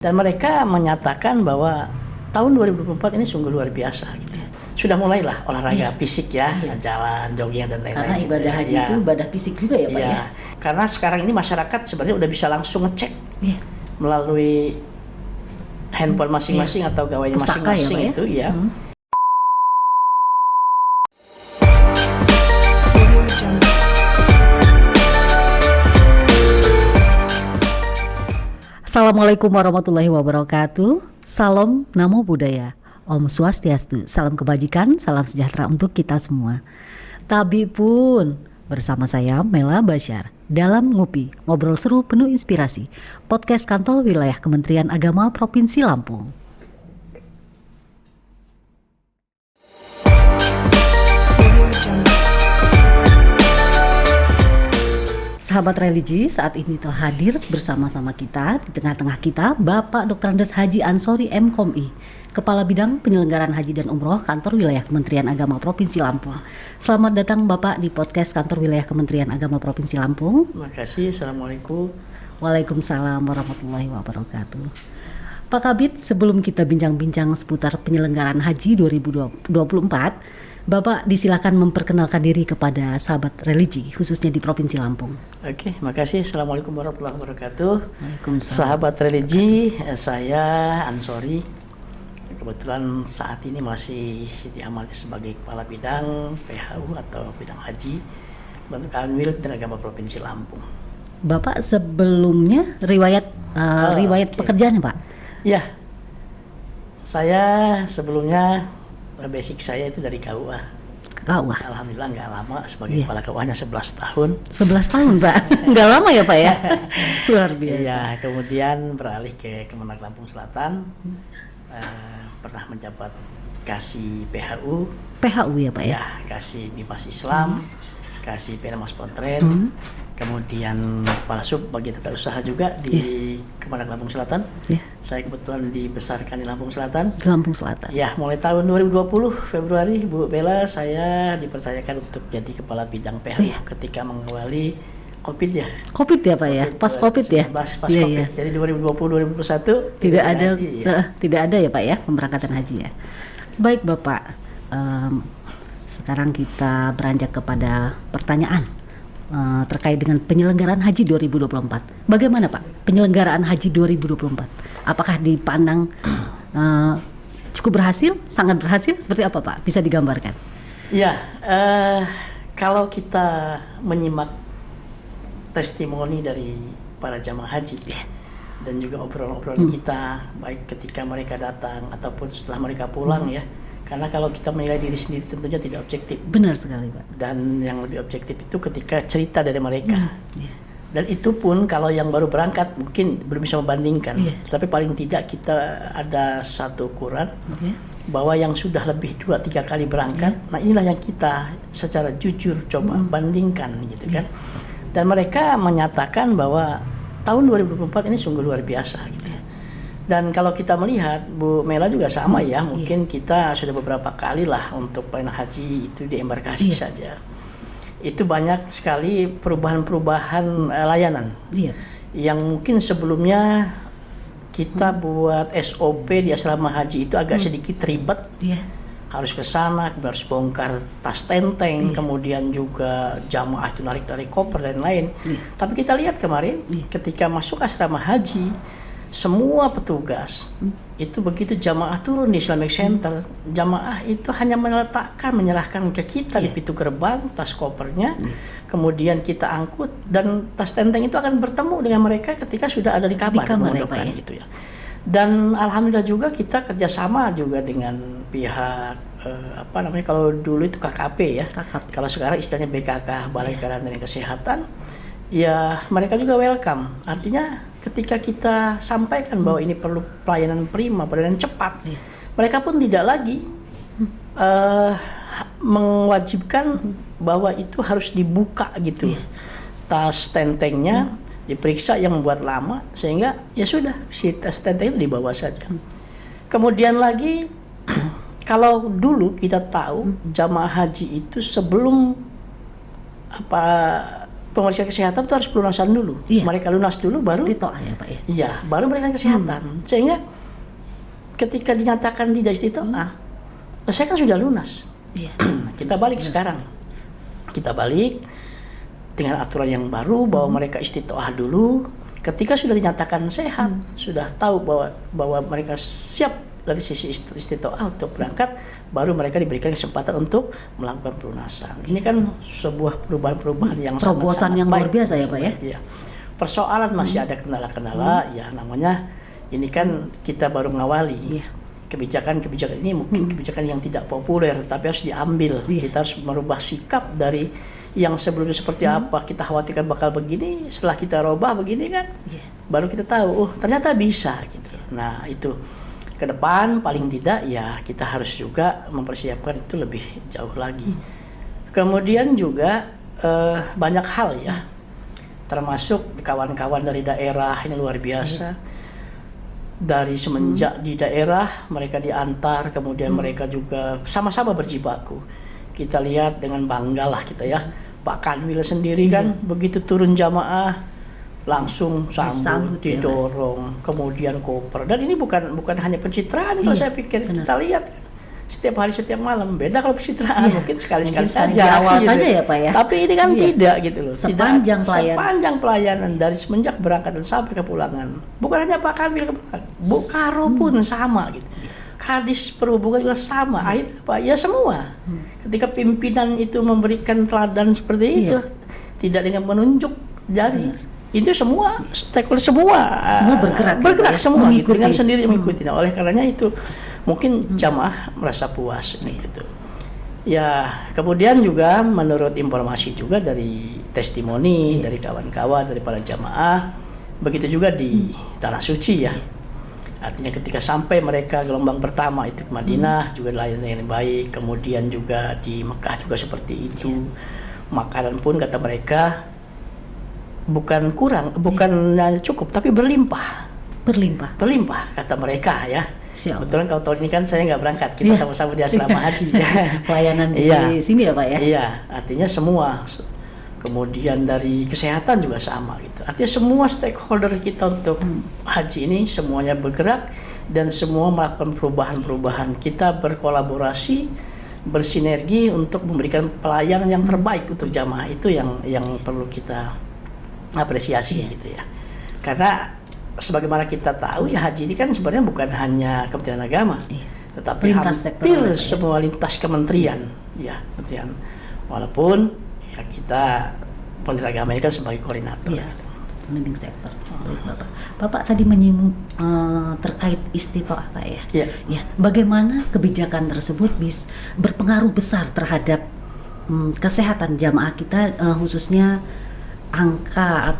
Dan mereka menyatakan bahwa tahun 2024 ini sungguh luar biasa gitu. Sudah mulailah olahraga fisik ya, jalan, jogging dan lain-lain. Karena ibadah haji itu ibadah fisik juga ya Pak ya? Karena sekarang ini masyarakat sebenarnya udah bisa langsung ngecek melalui handphone masing-masing atau gawai masing-masing itu ya. Assalamualaikum warahmatullahi wabarakatuh. Salam Namo Buddhaya. Om Swastiastu. Salam kebajikan, salam sejahtera untuk kita semua. Tabi pun bersama saya Mela Basyar dalam Ngopi, ngobrol seru penuh inspirasi. Podcast Kantor Wilayah Kementerian Agama Provinsi Lampung. Sahabat religi, saat ini telah hadir bersama-sama kita, di tengah-tengah kita, Bapak Dr. Andes Haji Ansori M.Com.I, Kepala Bidang Penyelenggaraan Haji dan Umroh Kantor Wilayah Kementerian Agama Provinsi Lampung. Selamat datang Bapak di podcast Kantor Wilayah Kementerian Agama Provinsi Lampung. Terima kasih, Assalamualaikum. Waalaikumsalam warahmatullahi wabarakatuh. Pak Kabid, sebelum kita bincang-bincang seputar penyelenggaraan Haji 2024, Bapak disilakan memperkenalkan diri kepada sahabat religi, khususnya di Provinsi Lampung. Oke, makasih. Assalamualaikum warahmatullahi wabarakatuh. Waalaikumsalam. Sahabat religi, saya Ansori. Kebetulan saat ini masih diamati sebagai Kepala Bidang PHU atau Bidang Haji untuk Kanwil dan Agama Provinsi Lampung. Bapak sebelumnya riwayat pekerjaannya Pak? Ya, saya sebelumnya basic saya itu dari KUA. KUA. Alhamdulillah nggak lama sebagai kepala KUA-nya 11 tahun. 11 tahun Pak, nggak lama ya Pak ya? Luar biasa. Iya, kemudian beralih ke Kemenak Lampung Selatan, pernah menjabat Kasih PHU. PHU ya Pak ya? Ya, Kasih Bimas Islam, Kasih Penamas Pontren, kemudian Kepala Sub Bagian Tata Usaha juga di Kemenak Lampung Selatan. Saya kebetulan dibesarkan di Lampung Selatan. Lampung Selatan. Ya, mulai tahun 2020 Februari Bu Bella saya dipercayakan untuk jadi Kepala Bidang PHU ketika mengawali COVID ya. COVID ya Pak ya? Pas COVID ya? Pas COVID. Jadi 2020-2021 tidak ada ya Pak ya pemberangkatan haji ya. Baik Bapak, sekarang kita beranjak kepada pertanyaan terkait dengan penyelenggaraan haji 2024. Bagaimana Pak penyelenggaraan haji 2024? Apakah dipandang cukup berhasil, sangat berhasil? Seperti apa Pak? Bisa digambarkan? Ya, kalau kita menyimak testimoni dari para jamaah haji dan juga obrolan-obrolan kita, baik ketika mereka datang ataupun setelah mereka pulang ya. Karena kalau kita menilai diri sendiri tentunya tidak objektif. Benar sekali Pak. Dan yang lebih objektif itu ketika cerita dari mereka. Dan itu pun kalau yang baru berangkat mungkin belum bisa membandingkan. Tapi paling tidak kita ada satu ukuran bahwa yang sudah lebih 2-3 kali berangkat, nah inilah yang kita secara jujur coba bandingkan gitu kan. Dan mereka menyatakan bahwa tahun 2024 ini sungguh luar biasa gitu. Dan kalau kita melihat Bu Mela juga sama ya, mungkin kita sudah beberapa kali lah untuk pelayanan haji itu di embarkasi saja. Itu banyak sekali perubahan-perubahan layanan yang mungkin sebelumnya kita buat SOP di asrama haji itu agak sedikit ribet. Harus ke sana, harus bongkar tas tenteng, kemudian juga jamaah itu narik dari koper dan lain. Tapi kita lihat kemarin ketika masuk asrama haji, semua petugas itu begitu jamaah turun di Islamic Center, jamaah itu hanya menyerahkan ke kita di pintu gerbang tas kopernya, kemudian kita angkut dan tas tenteng itu akan bertemu dengan mereka ketika sudah ada di kamar gitu ya. Dan alhamdulillah juga kita kerjasama juga dengan pihak kalau dulu itu KKP ya, kalau sekarang istilahnya BKK, Balai Karantina Kesehatan. Ya mereka juga welcome. Artinya ketika kita sampaikan bahwa ini perlu pelayanan prima, pelayanan cepat, mereka pun tidak lagi mewajibkan bahwa itu harus dibuka gitu. Tas tentengnya diperiksa yang membuat lama, sehingga ya sudah si tas tenteng itu dibawa saja. Kemudian lagi kalau dulu kita tahu jamaah haji itu sebelum pemeriksaan kesehatan itu harus pelunasan dulu. Iya. Mereka lunas dulu baru Istitoah ya Pak ya. iya, baru pemeriksaan kesehatan. Sehingga ketika dinyatakan tidak istitoah, saya kan sudah lunas. Iya. Kita balik sekarang. Kita balik dengan aturan yang baru bahwa mereka istitoah dulu. Ketika sudah dinyatakan sehat, sudah tahu bahwa mereka siap dari sisi istitoah untuk berangkat, baru mereka diberikan kesempatan untuk melakukan pelunasan. Ini kan sebuah perubahan-perubahan yang terobosan yang luar baik, biasa ya Pak ya. Iya. Persoalan masih ada kendala-kendala, ya namanya ini kan kita baru mengawali. Iya. Kebijakan-kebijakan ini mungkin kebijakan yang tidak populer, tapi harus diambil. Iya. Kita harus merubah sikap dari yang sebelumnya seperti apa kita khawatirkan bakal begini, setelah kita rubah begini kan, baru kita tahu, oh ternyata bisa gitu. Nah itu ke depan paling tidak ya kita harus juga mempersiapkan itu lebih jauh lagi. Kemudian juga banyak hal ya, termasuk kawan-kawan dari daerah ini luar biasa. Dari semenjak di daerah mereka diantar, kemudian mereka juga sama-sama berjibaku. Kita lihat dengan bangga lah kita ya, Pak Kanwil sendiri kan begitu turun jamaah langsung sambut, didorong, kemudian koper. Dan ini bukan hanya pencitraan kalau saya pikir. Benar. Kita lihat kan, setiap hari setiap malam. Beda kalau pencitraan mungkin sekali-sekali saja. Di awal gitu. saja ya Pak ya. Tapi ini kan tidak gitu loh. Sepanjang pelayanan. Sepanjang pelayanan dari semenjak berangkat dan sampai kepulangan. Bukan hanya Pak Kanwil kepulangan, Bu Karo pun sama gitu. Kadis Perhubungan juga sama. Akhirnya apa? Ya semua. Ketika pimpinan itu memberikan teladan seperti itu, tidak dengan menunjuk jari. Itu semua stakeholder semua bergerak ya, semua gitu, dengan mengikuti. sendiri mengikuti. Nah, oleh karenanya itu mungkin jamaah merasa puas gitu. Ya, kemudian juga menurut informasi juga dari testimoni dari kawan-kawan dari para jamaah, begitu juga di Tanah Suci ya. Artinya ketika sampai mereka gelombang pertama itu ke Madinah juga layanan yang baik, kemudian juga di Mekah juga seperti itu. Makanan pun kata mereka bukan kurang, bukan cukup, tapi berlimpah kata mereka ya. Kebetulan kalau tahun ini kan saya nggak berangkat, kita sama-sama di asrama haji. Pelayanan di sini ya Pak ya. Iya, artinya semua. Kemudian dari kesehatan juga sama gitu. Artinya semua stakeholder kita untuk haji ini semuanya bergerak dan semua melakukan perubahan-perubahan. Kita berkolaborasi, bersinergi untuk memberikan pelayanan yang terbaik untuk jamaah. Itu yang perlu kita apresiasi gitu ya. Karena sebagaimana kita tahu ya haji ini kan sebenarnya bukan hanya Kementerian Agama, tetapi hampir semua lintas kementerian ya, kementerian. Walaupun ya kita Kementerian Agama ini kan sebagai koordinator. Iya, leading sektor. Baik, Bapak tadi menyinggung terkait istitoah Pak ya. Iya. Ya, bagaimana kebijakan tersebut bisa berpengaruh besar terhadap kesehatan jamaah kita, khususnya angka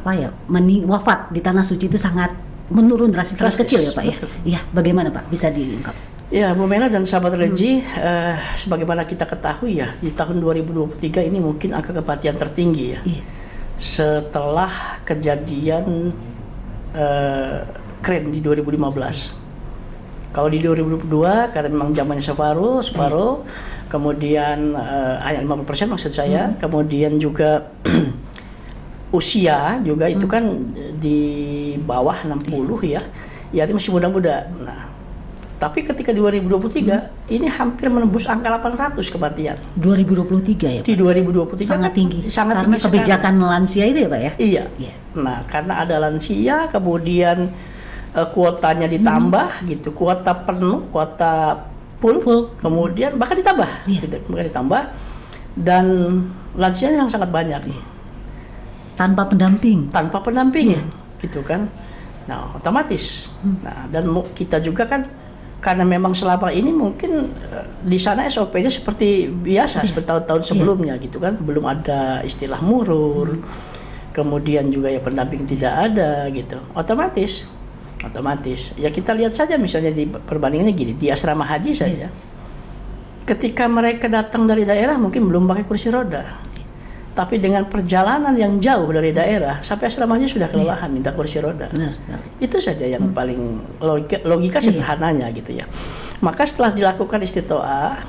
wafat di Tanah Suci itu sangat menurun drastis kecil ya Pak ya. Iya, bagaimana Pak bisa diungkap? Ya, Bu Mena dan sahabat religi, sebagaimana kita ketahui ya, di tahun 2023 ini mungkin angka kematian tertinggi ya. Iya. Setelah kejadian keren di 2015. Kalau di 2022 karena memang zamannya separuh, kemudian hanya 50% maksud saya, kemudian juga usia juga itu kan di bawah 60 ya. Ya itu masih muda-muda. Nah, tapi ketika 2023 ini hampir menembus angka 800 kematian. 2023 ya Pak? Di 2023 sangat tinggi. Sangat karena tinggi kebijakan lansia itu ya Pak ya? Iya. Nah, karena ada lansia, kemudian kuotanya ditambah gitu, kuota penuh, kuota full. Kemudian bahkan ditambah, gitu, bahkan ditambah, dan lansia yang sangat banyak. Tanpa pendamping, gitu kan. Nah, otomatis. Nah, dan kita juga kan karena memang selama ini mungkin di sana SOP-nya seperti biasa, seperti tahun-tahun sebelumnya gitu kan, belum ada istilah murur. Kemudian juga ya pendamping tidak ada gitu. Otomatis. Ya kita lihat saja misalnya di perbandingannya gini, di asrama haji saja. Ketika mereka datang dari daerah mungkin belum pakai kursi roda. Tapi dengan perjalanan yang jauh dari daerah sampai asrama haji sudah kelelahan minta kursi roda. Benar sekali. Itu saja yang paling logika sederhananya gitu ya. Maka setelah dilakukan istitoah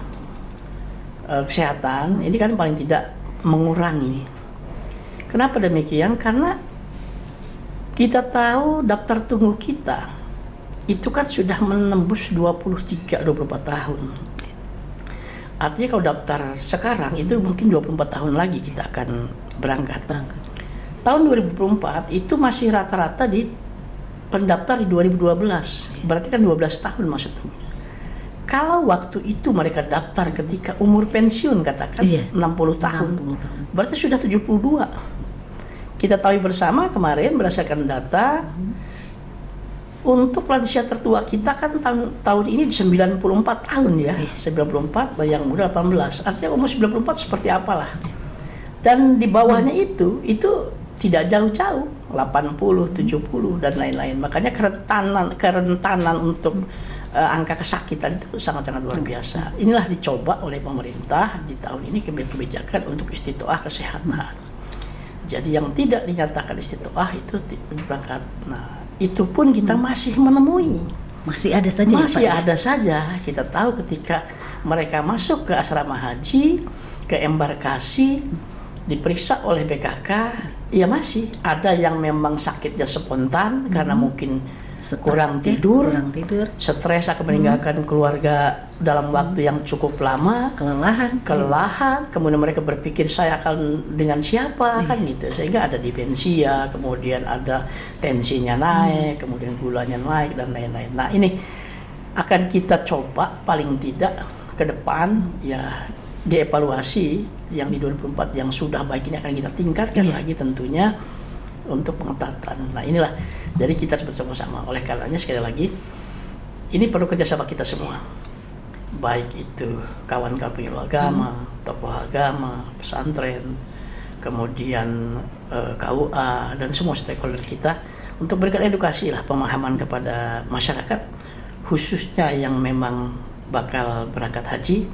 kesehatan, ini kan paling tidak mengurangi Kenapa demikian? Karena kita tahu daftar tunggu kita itu kan sudah menembus 23-24 tahun. Artinya kalau daftar sekarang itu mungkin 24 tahun lagi kita akan berangkat. Tahun 2024 itu masih rata-rata di pendaftar di 2012. Berarti kan 12 tahun maksudnya. Kalau waktu itu mereka daftar ketika umur pensiun katakan 60 tahun. Berarti sudah 72. Kita tahu bersama kemarin berdasarkan data untuk lansia tertua kita kan tahun ini 94 tahun ya. 94, yang muda 18. Artinya umur 94 seperti apalah. Dan di bawahnya itu tidak jauh-jauh, 80, 70 dan lain-lain. Makanya kerentanan untuk angka kesakitan itu sangat-sangat luar biasa. Inilah dicoba oleh pemerintah di tahun ini kebijakan untuk istitoah kesehatan. Jadi yang tidak dinyatakan istitoah itu berangkat. Nah, itu pun kita masih menemui. Masih ada saja. Masih ada saja. Kita tahu ketika mereka masuk ke asrama haji, ke embarkasi, diperiksa oleh BKK, ya masih ada yang memang sakitnya spontan karena mungkin kurang tidur, stres akan meninggalkan keluarga dalam waktu yang cukup lama, kelelahan, kemudian mereka berpikir saya akan dengan siapa kan gitu, sehingga ada demensia, kemudian ada tensinya naik, kemudian gulanya naik dan lain-lain. Nah ini akan kita coba paling tidak ke depan ya dievaluasi yang di 2004 yang sudah baik ini akan kita tingkatkan lagi tentunya untuk pengetatan. Nah inilah, jadi kita bersama-sama. Oleh karenanya sekali lagi, ini perlu kerjasama kita semua. Baik itu kawan-kawan penyuluh agama, tokoh agama, pesantren, kemudian KUA dan semua stakeholder kita untuk berikan edukasi lah, pemahaman kepada masyarakat, khususnya yang memang bakal berangkat haji,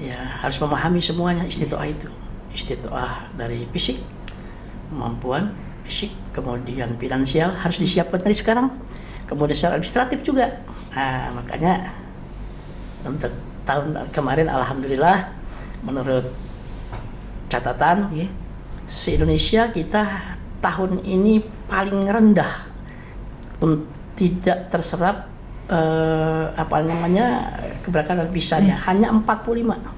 ya harus memahami semuanya istitoah itu. Istitoah dari fisik, kemampuan fisik, kemudian finansial harus disiapkan dari sekarang, kemudian secara administratif juga. Nah, makanya untuk tahun kemarin alhamdulillah menurut catatan se-Indonesia kita tahun ini paling rendah tidak terserap keberangkatan visanya, hanya 45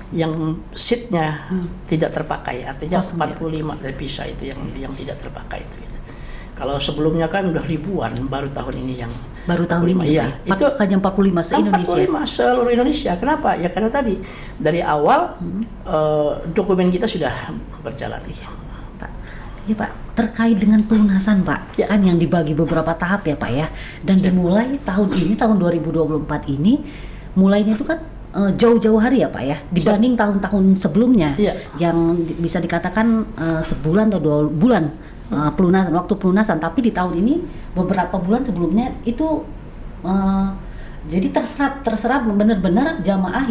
yang seatnya tidak terpakai, artinya 45 dari visa itu yang tidak terpakai itu. Kalau sebelumnya kan udah ribuan, baru tahun ini yang baru tahun ini ya. Itu hanya 45 se-Indonesia. 45 seluruh Indonesia. Kenapa? Ya karena tadi dari awal dokumen kita sudah berjalan. Pak. Ya Pak, terkait dengan pelunasan Pak, kan yang dibagi beberapa tahap ya Pak ya. Dan dimulai tahun ini, tahun 2024 ini, mulainya itu kan jauh-jauh hari ya Pak ya, dibanding tahun-tahun sebelumnya yang bisa dikatakan sebulan atau 2 bulan pelunasan, waktu pelunasan. Tapi di tahun ini beberapa bulan sebelumnya itu jadi terserap benar-benar jamaah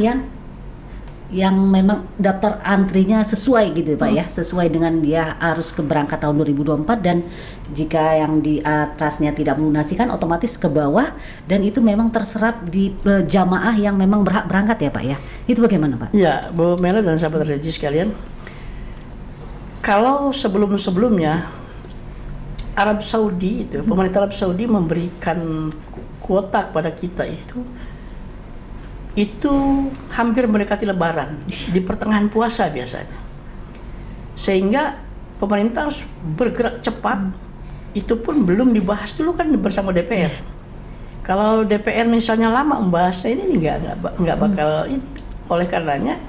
yang memang daftar antrinya sesuai gitu Pak ya, sesuai dengan dia harus keberangkat tahun 2024, dan jika yang di atasnya tidak melunasikan otomatis ke bawah, dan itu memang terserap di jamaah yang memang berhak berangkat ya Pak ya. Itu bagaimana Pak? Ya Bu Mela dan sahabat religi sekalian, kalau sebelum-sebelumnya Arab Saudi itu, pemerintah Arab Saudi memberikan kuota kepada kita itu hampir mendekati Lebaran, di pertengahan puasa biasanya. Sehingga pemerintah harus bergerak cepat. Itu pun belum dibahas dulu kan bersama DPR. Kalau DPR misalnya lama membahasnya, ini nggak bakal ini. Oleh karenanya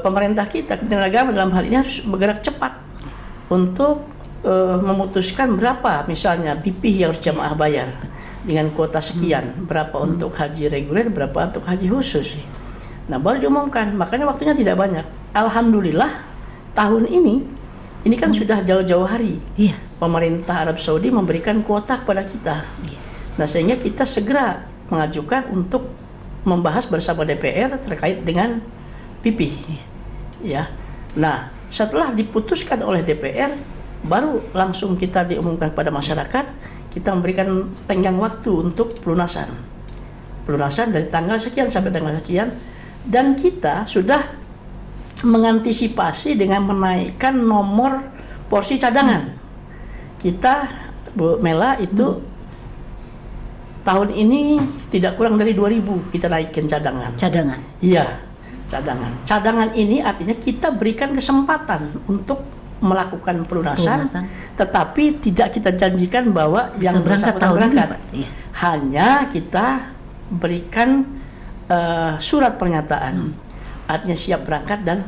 pemerintah kita, Kementerian Agama dalam hal ini harus bergerak cepat untuk memutuskan berapa misalnya BP yang harus jamaah bayar dengan kuota sekian, berapa untuk haji reguler, berapa untuk haji khusus. Nah baru diumumkan, makanya waktunya tidak banyak. Alhamdulillah tahun ini kan sudah jauh-jauh hari. Pemerintah Arab Saudi memberikan kuota kepada kita. Nah sehingga kita segera mengajukan untuk membahas bersama DPR terkait dengan PP. Ya. Nah setelah diputuskan oleh DPR, baru langsung kita diumumkan pada masyarakat. Kita memberikan tenggang waktu untuk pelunasan dari tanggal sekian sampai tanggal sekian, dan kita sudah mengantisipasi dengan menaikkan nomor porsi cadangan. Kita Bu Mela itu tahun ini tidak kurang dari 2.000 kita naikin cadangan. Cadangan. Iya, cadangan. Cadangan ini artinya kita berikan kesempatan untuk melakukan pelunasan, tetapi tidak kita janjikan bahwa bisa yang berangkat tahun berangkat. Ini, Pak. Hanya kita berikan surat pernyataan, artinya siap berangkat dan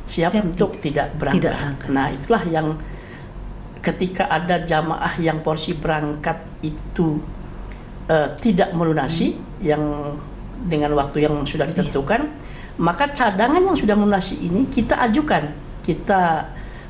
siap untuk tidak berangkat. Nah, itulah yang ketika ada jamaah yang porsi berangkat itu tidak melunasi yang dengan waktu yang sudah ditentukan, maka cadangan yang sudah melunasi ini kita ajukan, kita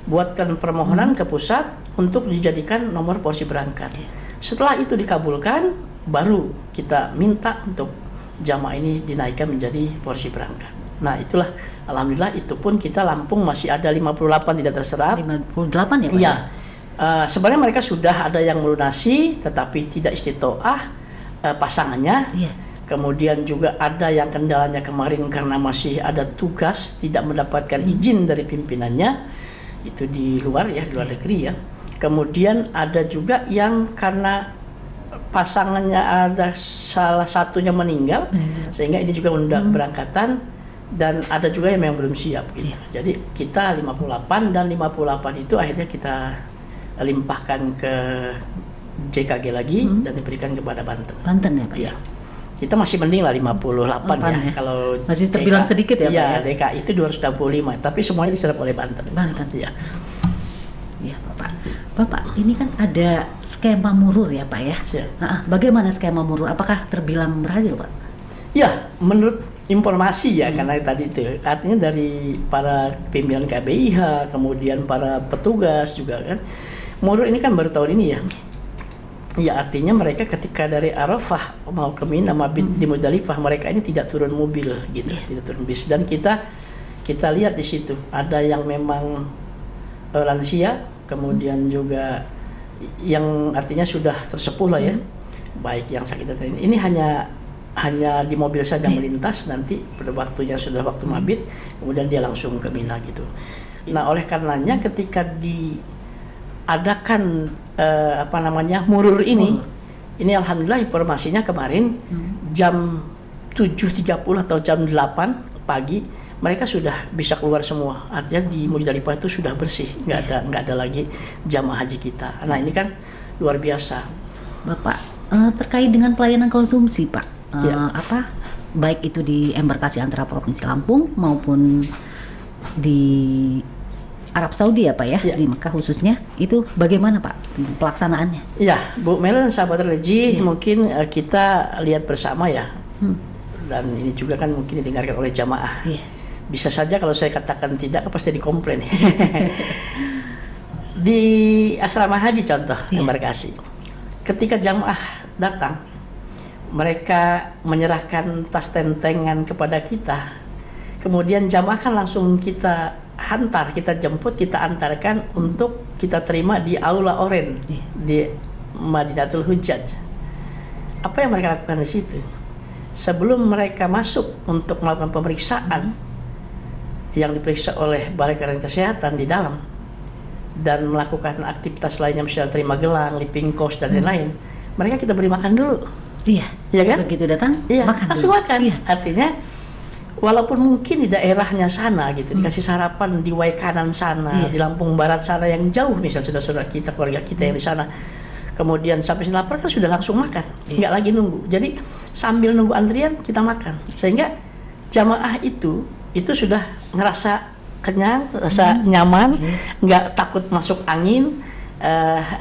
buatkan permohonan ke pusat untuk dijadikan nomor porsi berangkat. Setelah itu dikabulkan, baru kita minta untuk jamaah ini dinaikkan menjadi porsi berangkat. Nah, itulah alhamdulillah, itu pun kita Lampung masih ada 58 tidak terserap. 58 ya Pak? Iya. Sebenarnya mereka sudah ada yang melunasi tetapi tidak istitoah pasangannya. Iya. Kemudian juga ada yang kendalanya kemarin karena masih ada tugas tidak mendapatkan izin dari pimpinannya, itu di luar ya, di luar negeri ya. Kemudian ada juga yang karena pasangannya ada salah satunya meninggal, sehingga ini juga menunda berangkatan, dan ada juga yang memang belum siap gitu. Jadi kita 58 dan 58 itu akhirnya kita limpahkan ke JKG lagi dan diberikan kepada Banten. Banten ya Pak? Iya. Kita masih mending lah 58 ya. Kalau masih terbilang sedikit ya Pak ya? DKI itu 225, tapi semuanya diserap oleh Banten. Banten. Iya. Iya Bapak. Bapak, ini kan ada skema murur ya Pak ya? Bagaimana skema murur? Apakah terbilang berhasil Pak? Ya, menurut informasi ya, karena tadi itu artinya dari para pimpinan KBIH, kemudian para petugas juga kan. Murur ini kan baru tahun ini ya. Ya, artinya mereka ketika dari Arafah mau ke Mina, mabit di Muzdalifah, mereka ini tidak turun mobil gitu, tidak turun bis. Dan kita lihat di situ ada yang memang lansia, kemudian juga yang artinya sudah tersepuh lah ya, baik yang sakit dan ini hanya di mobil saja melintas, nanti pada waktunya sudah waktu mabit, kemudian dia langsung ke Mina gitu. Nah, oleh karenanya ketika diadakan murur ini alhamdulillah informasinya kemarin jam 7.30 atau jam 8 pagi mereka sudah bisa keluar semua. Artinya di Muzdalifah itu sudah bersih, nggak ada lagi jamaah haji kita. Nah, ini kan luar biasa. Bapak, terkait dengan pelayanan konsumsi Pak, baik itu di embarkasi antara Provinsi Lampung maupun di Arab Saudi ya Pak ya, di Mekah khususnya, itu bagaimana Pak pelaksanaannya? Ya, Bu Mela dan sahabat religi, mungkin kita lihat bersama ya, dan ini juga kan mungkin didengarkan oleh jamaah. Bisa saja kalau saya katakan tidak, pasti dikomplain. Di asrama haji contoh, embarkasi, ketika jamaah datang, mereka menyerahkan tas tentengan kepada kita, kemudian jamaah kan langsung kita hantar, kita jemput, kita antarkan untuk kita terima di Aula Oren di Madinatul Hujjaj. Apa yang mereka lakukan di situ? Sebelum mereka masuk untuk melakukan pemeriksaan yang diperiksa oleh Balai Karantina Kesehatan di dalam dan melakukan aktivitas lainnya misalnya terima gelang, living cost dan lain-lain, mereka kita beri makan dulu. Iya kan? Begitu datang, makan langsung dulu. Makan. Artinya walaupun mungkin di daerahnya sana gitu, dikasih sarapan di Waikanan sana, di Lampung Barat sana yang jauh, misalnya saudara-saudara kita, keluarga kita yang di sana, kemudian sampai lapar kan sudah langsung makan, nggak lagi nunggu. Jadi sambil nunggu antrian kita makan, sehingga jamaah itu sudah ngerasa kenyang, rasa nyaman, nggak takut masuk angin,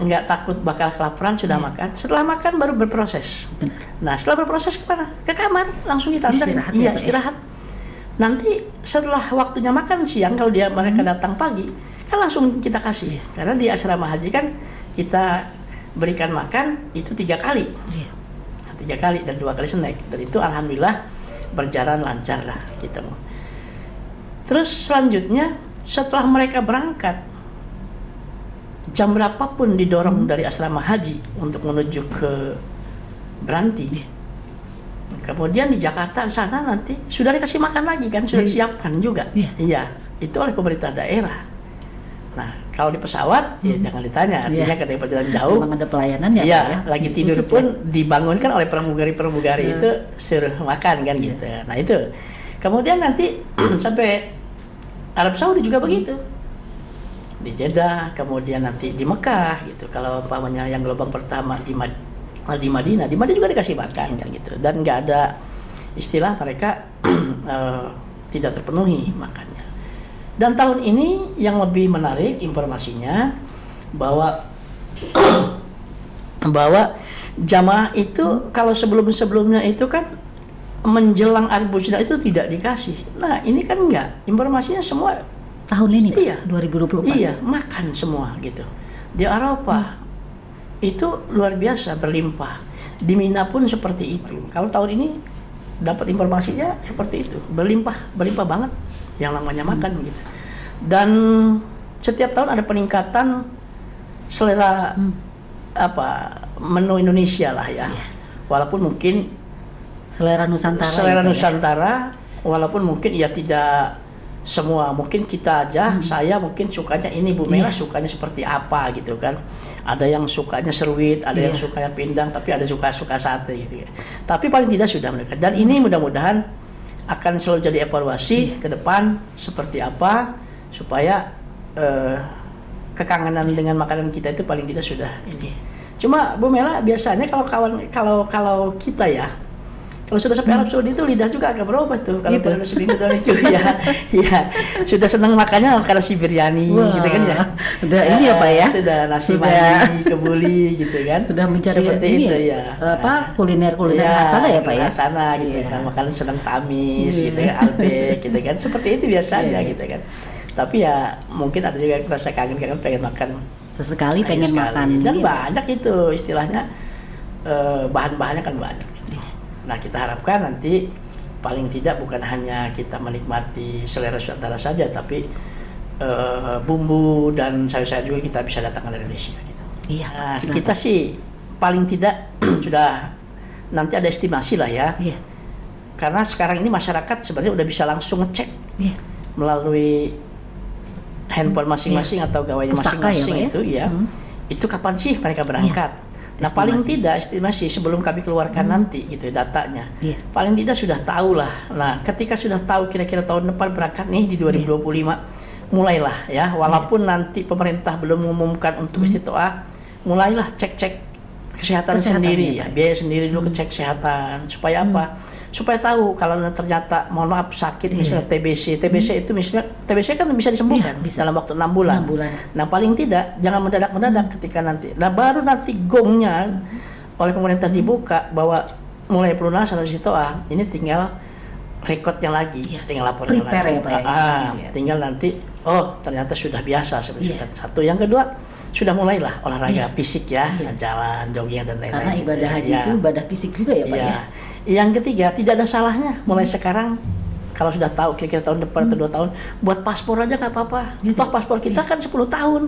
nggak takut bakal kelaparan, sudah makan. Setelah makan baru berproses. Nah, setelah berproses kemana? Ke kamar, langsung kita antarin. Istirahat. Nanti setelah waktunya makan siang, kalau mereka datang pagi, kan langsung kita kasih. Karena di asrama haji kan kita berikan makan itu 3 kali. 3 kali dan 2 kali snack. Dan itu alhamdulillah berjalan lancar lah kita. Terus selanjutnya setelah mereka berangkat, jam berapapun didorong dari asrama haji untuk menuju ke Beranti. Kemudian di Jakarta sana nanti sudah dikasih makan lagi kan, sudah disiapkan juga. Iya, itu oleh pemerintah daerah. Nah, Kalau di pesawat ya jangan ditanya, artinya ketika perjalanan jauh Memang ada pelayanannya iya, Pak ya. lagi tidur Khusus pun dibangunkan oleh pramugari itu suruh makan kan gitu. Nah itu. Kemudian nanti sampai Arab Saudi juga begitu. Di Jeddah, kemudian nanti di Mekah gitu. Kalau umpamanya yang gelombang pertama di Madinah juga dikasih makan kan gitu. Dan nggak ada istilah mereka tidak terpenuhi makannya. Dan tahun ini yang lebih menarik informasinya bahwa jamaah itu kalau sebelumnya itu kan menjelang Arbusna itu tidak dikasih. Nah ini kan enggak, informasinya semua tahun ini Pak, iya, 2024. iya makan semua gitu. Di Arafah itu luar biasa berlimpah. Di Mina pun seperti itu. Kalau tahun ini dapat informasinya seperti itu, berlimpah banget yang namanya makan gitu. Dan setiap tahun ada peningkatan selera menu Indonesia lah ya. Walaupun mungkin Selera Nusantara, walaupun mungkin ya tidak semua, mungkin kita aja, saya mungkin sukanya ini, Bu Mela sukanya seperti apa gitu kan. Ada yang sukanya seruit, ada yang sukanya pindang, tapi ada suka sate gitu ya. Tapi paling tidak sudah mendekat. Dan ini mudah-mudahan akan selalu jadi evaluasi ke depan seperti apa supaya kekangenan dengan makanan kita itu paling tidak sudah ini. Cuma Bu Mela biasanya kalau kita ya, kalau sudah sampai Arab Saudi itu lidah juga agak berubah tuh kalau Gitu. seminggu doang itu ya sudah senang makannya karena si biryani gitu kan ya. Udah ini ya Pak ya. Sudah nasi mandi, kebuli gitu kan. Sudah mencari seperti ini itu ya. ya. Kuliner khas sana ya Pak ya. Sana gitu kan, makanan senang tamis gitu kan, albek gitu kan. Seperti itu biasanya gitu kan. Tapi ya mungkin ada juga rasa kangen pengen makan Sesekali pengen sekali. makan. Dan banyak itu istilahnya bahan-bahannya kan banyak gitu. Nah kita harapkan nanti paling tidak bukan hanya kita menikmati selera Nusantara saja, tapi bumbu dan sayur-sayur juga kita bisa datangkan dari Indonesia gitu. Iya. Nah, kita sih paling tidak sudah nanti ada estimasi lah ya. Iya. Karena sekarang ini masyarakat sebenarnya udah bisa langsung ngecek melalui handphone masing-masing atau gawainya Pusaka masing-masing ya, Pak, itu ya. Itu kapan sih mereka berangkat? Nah, paling tidak estimasi sebelum kami keluarkan nanti gitu ya, datanya. Paling tidak sudah tahu lah. Nah, ketika sudah tahu kira-kira tahun depan berangkat nih di 2025, mulailah ya, walaupun nanti pemerintah belum mengumumkan untuk istitoah, mulailah cek-cek kesehatan sendiri ya, biaya sendiri dulu cek kesehatan supaya apa? Supaya tahu kalau ternyata mohon maaf sakit misalnya TBC itu misalnya TBC kan bisa disembuhkan dalam waktu 6 bulan. Nah paling tidak jangan mendadak ketika nanti. Nah baru nanti gongnya oleh pemerintah dibuka bahwa mulai pelunasan dari situ ini tinggal rekodnya lagi, tinggal laporan lagi. Tinggal nanti ternyata sudah biasa sebenarnya. Satu, yang kedua sudah mulailah olahraga fisik ya, jalan, jogging dan lain-lain. Karena ibadah haji itu ibadah fisik juga ya Pak ya. Yang ketiga, tidak ada salahnya mulai sekarang kalau sudah tahu kira-kira tahun depan atau 2 tahun buat paspor aja nggak apa-apa. Toh paspor kita kan 10 tahun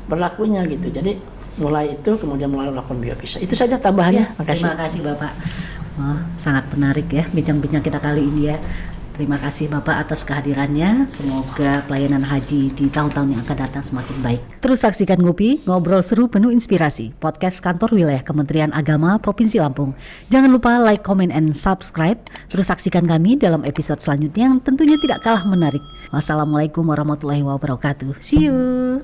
berlakunya gitu. Jadi mulai itu kemudian mulai melakukan biopsy. Itu saja tambahannya. Makasih. Terima kasih Bapak. Sangat menarik ya bincang-bincang kita kali ini ya. Terima kasih Bapak atas kehadirannya. Semoga pelayanan haji di tahun-tahun yang akan datang semakin baik. Terus saksikan Ngopi, ngobrol seru penuh inspirasi. Podcast Kantor Wilayah Kementerian Agama Provinsi Lampung. Jangan lupa like, comment, and subscribe. Terus saksikan kami dalam episode selanjutnya yang tentunya tidak kalah menarik. Wassalamualaikum warahmatullahi wabarakatuh. See you.